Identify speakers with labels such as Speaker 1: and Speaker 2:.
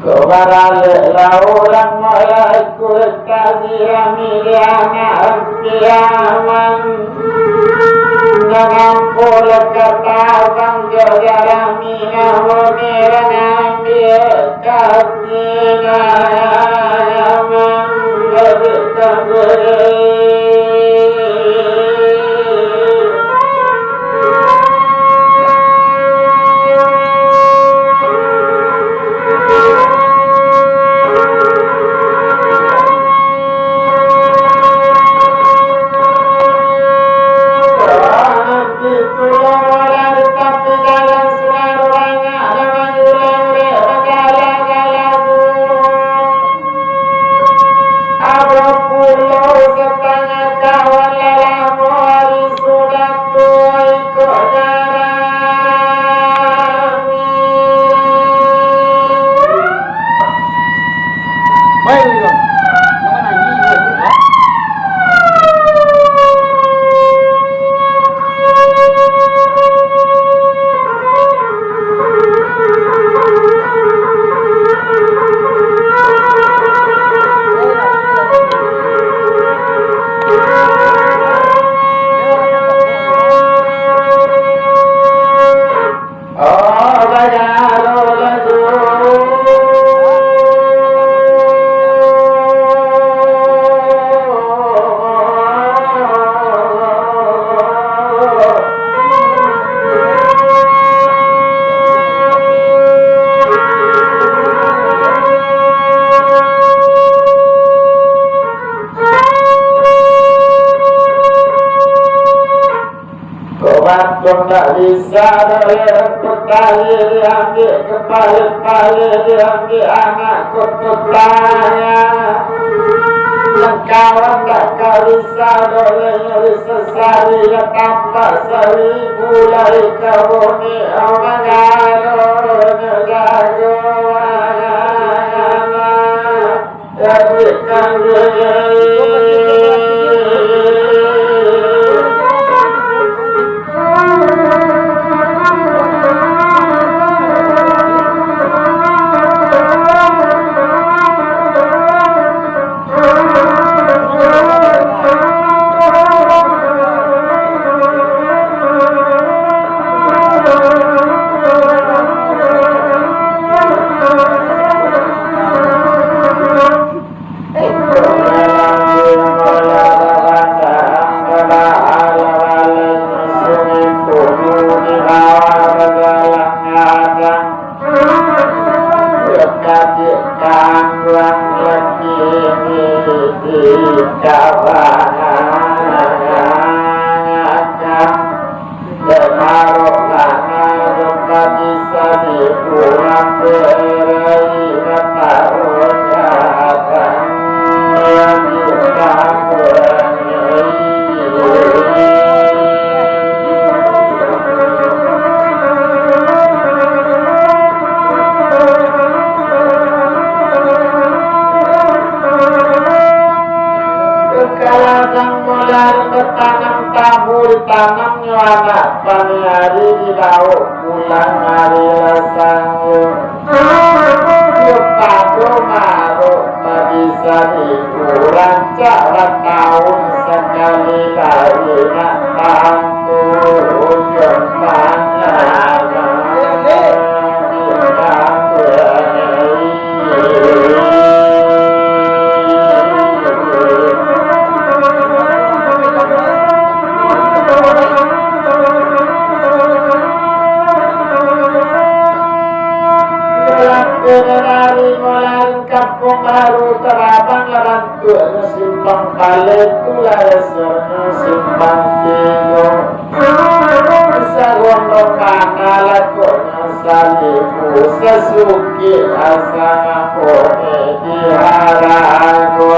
Speaker 1: Kebarale laulang malaiku kazira miliana ampiaman Namampul katawang jogarami nahomiran ambil kazina yaman Lebih tak bisa dari petali diambil kepala diambil anak kututanya Lengkawan tak kau bisa dolenya sesari tanpa seribu lari ke bumi mengaruhnya jagoan jadikan diri tanamnya anak pani hari di laut pulang hari lasangnya Yupadu maru tak bisa dikurang cara tahun sekali lagi nak tantu ujung panjang kampung baru terabang rantunya simpang kale tulaya serna simpang tigo sarwono kana lakonya saliku sesuki asana kone diharago